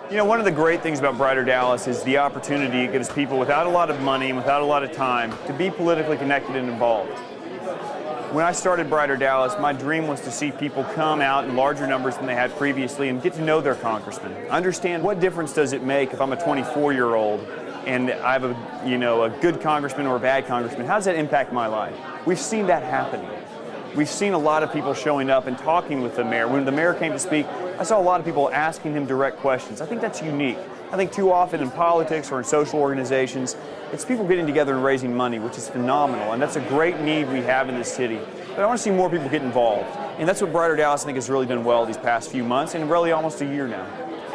You know, one of the great things about Brighter Dallas is the opportunity it gives people without a lot of money and without a lot of time to be politically connected and involved. When I started Brighter Dallas, my dream was to see people come out in larger numbers than they had previously and get to know their congressman. Understand what difference does it make if I'm a 24-year-old and I have a good congressman or a bad congressman. How does that impact my life? We've seen that happening. We've seen a lot of people showing up and talking with the mayor. When the mayor came to speak, I saw a lot of people asking him direct questions. I think that's unique. I think too often in politics or in social organizations, it's people getting together and raising money, which is phenomenal, and that's a great need we have in this city. But I want to see more people get involved, and that's what Brighter Dallas, I think, has really done well these past few months, and really almost a year now.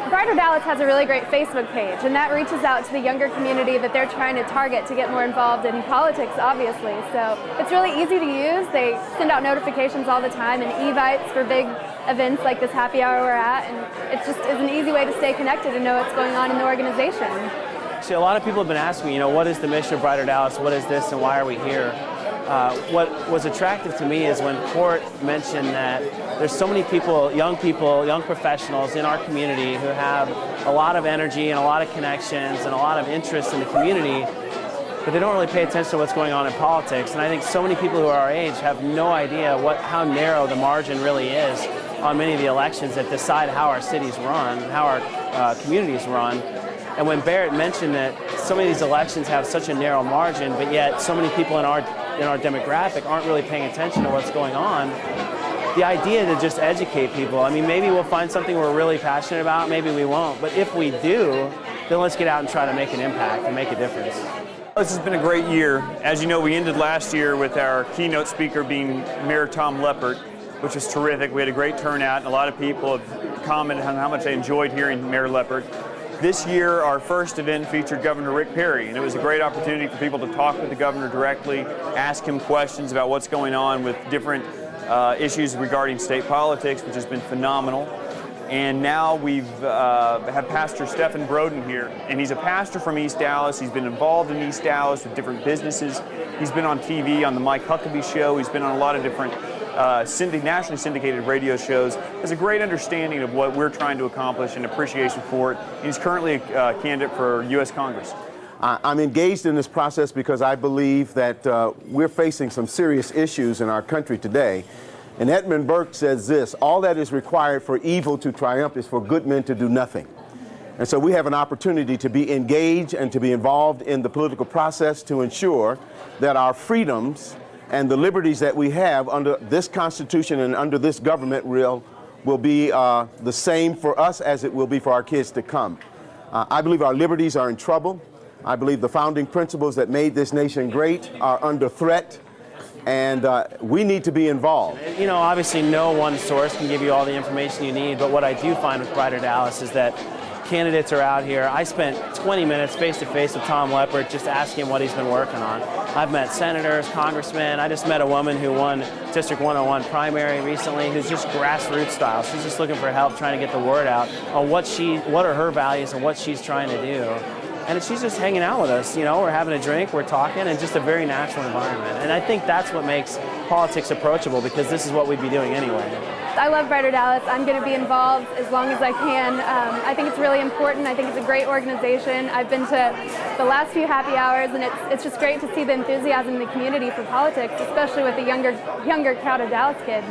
Brighter Dallas has a really great Facebook page, and that reaches out to the younger community that they're trying to target to get more involved in politics, obviously. So it's really easy to use. They send out notifications all the time and evites for big events like this happy hour we're at, and it just is an easy way to stay connected and know what's going on in the organization. See, a lot of people have been asking me, what is the mission of Brighter Dallas? What is this, and why are we here? What was attractive to me is when Court mentioned that there's so many people, young professionals in our community who have a lot of energy and a lot of connections and a lot of interest in the community, but they don't really pay attention to what's going on in politics. And I think so many people who are our age have no idea how narrow the margin really is on many of the elections that decide how our cities run, how our communities run. And when Barrett mentioned that so many of these elections have such a narrow margin, but yet so many people in our demographic aren't really paying attention to what's going on, the idea to just educate people, I mean, maybe we'll find something we're really passionate about, maybe we won't, but if we do, then let's get out and try to make an impact and make a difference. This has been a great year. As you know, we ended last year with our keynote speaker being Mayor Tom Leppert, which was terrific. We had a great turnout, and a lot of people have commented on how much they enjoyed hearing Mayor Leppert. This year, our first event featured Governor Rick Perry, and it was a great opportunity for people to talk with the governor directly, ask him questions about what's going on with different issues regarding state politics, which has been phenomenal. And now we've have Pastor Stephen Broden here, and he's a pastor from East Dallas. He's been involved in East Dallas with different businesses. He's been on TV on the Mike Huckabee Show. He's been on a lot of different nationally syndicated radio shows. Has a great understanding of what we're trying to accomplish and appreciation for it. And he's currently a candidate for U.S. Congress. I'm engaged in this process because I believe that we're facing some serious issues in our country today. And Edmund Burke says this: all that is required for evil to triumph is for good men to do nothing. And so we have an opportunity to be engaged and to be involved in the political process to ensure that our freedoms and the liberties that we have under this Constitution and under this government will be the same for us as it will be for our kids to come. I believe our liberties are in trouble. I believe the founding principles that made this nation great are under threat, and we need to be involved. Obviously no one source can give you all the information you need, but what I do find with Brighter Dallas is that candidates are out here. I spent 20 minutes face-to-face with Tom Leppert just asking him what he's been working on. I've met senators, congressmen. I just met a woman who won District 101 primary recently who's just grassroots style. She's just looking for help trying to get the word out on what are her values and what she's trying to do. And she's just hanging out with us. We're having a drink, we're talking, and just a very natural environment. And I think that's what makes politics approachable, because this is what we'd be doing anyway. I love Brighter Dallas. I'm going to be involved as long as I can. I think it's really important. I think it's a great organization. I've been to the last few happy hours, and it's just great to see the enthusiasm in the community for politics, especially with the younger crowd of Dallas kids.